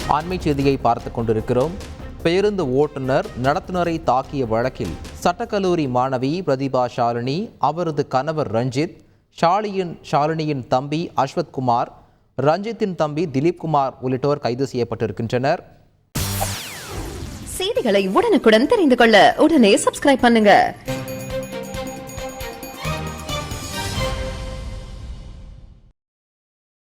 அண்மை செய்தியை பார்த்துக் கொண்டிருக்கிறோம். பேருந்து ஓட்டுநர் நடத்துனரை தாக்கிய வழக்கில் சட்டக்கல்லூரி மாணவி பிரதிபா ஷாலினி, அவரது கணவர் ரஞ்சித், ஷாலினியின் தம்பி அஸ்வத்குமார், ரஞ்சித்தின் தம்பி திலீப்குமார் உள்ளிட்டோர் கைது செய்யப்பட்டிருக்கின்றனர். செய்திகளை உடனுக்குடன் தெரிந்து கொள்ள உடனே சப்ஸ்கிரைப் பண்ணுங்க.